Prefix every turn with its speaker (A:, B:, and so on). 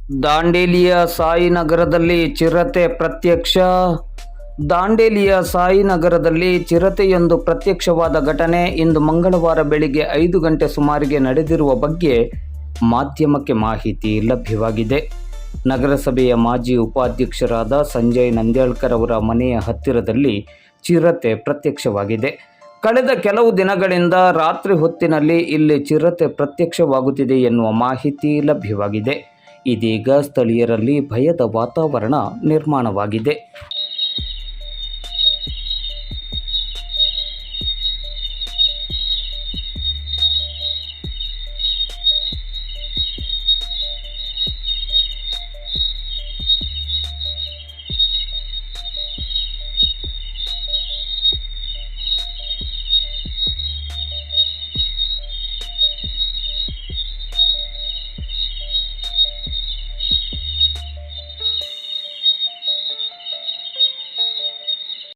A: ದಾಂಡೇಲಿಯ ಸಾಯಿನಗರದಲ್ಲಿ ಚಿರತೆ ಪ್ರತ್ಯಕ್ಷ. ದಾಂಡೇಲಿಯ ಸಾಯಿನಗರದಲ್ಲಿ ಚಿರತೆಯೊಂದು ಪ್ರತ್ಯಕ್ಷವಾದ ಘಟನೆ ಇಂದು ಮಂಗಳವಾರ ಬೆಳಿಗ್ಗೆ 5 ಗಂಟೆ ಸುಮಾರಿಗೆ ನಡೆದಿರುವ ಬಗ್ಗೆ ಮಾಧ್ಯಮಕ್ಕೆ ಮಾಹಿತಿ ಲಭ್ಯವಾಗಿದೆ. ನಗರಸಭೆಯ ಮಾಜಿ ಉಪಾಧ್ಯಕ್ಷರಾದ ಸಂಜಯ್ ನಂದ್ಯಾಳ್ಕರ್ ಅವರ ಮನೆಯ ಹತ್ತಿರದಲ್ಲಿ ಚಿರತೆ ಪ್ರತ್ಯಕ್ಷವಾಗಿದೆ. ಕಳೆದ ಕೆಲವು ದಿನಗಳಿಂದ ರಾತ್ರಿ ಹೊತ್ತಿನಲ್ಲಿ ಇಲ್ಲಿ ಚಿರತೆ ಪ್ರತ್ಯಕ್ಷವಾಗುತ್ತಿದೆ ಎನ್ನುವ ಮಾಹಿತಿ ಲಭ್ಯವಾಗಿದೆ. ಇದೀಗ ಸ್ಥಳೀಯರಲ್ಲಿ ಭಯದ ವಾತಾವರಣ ನಿರ್ಮಾಣವಾಗಿದೆ.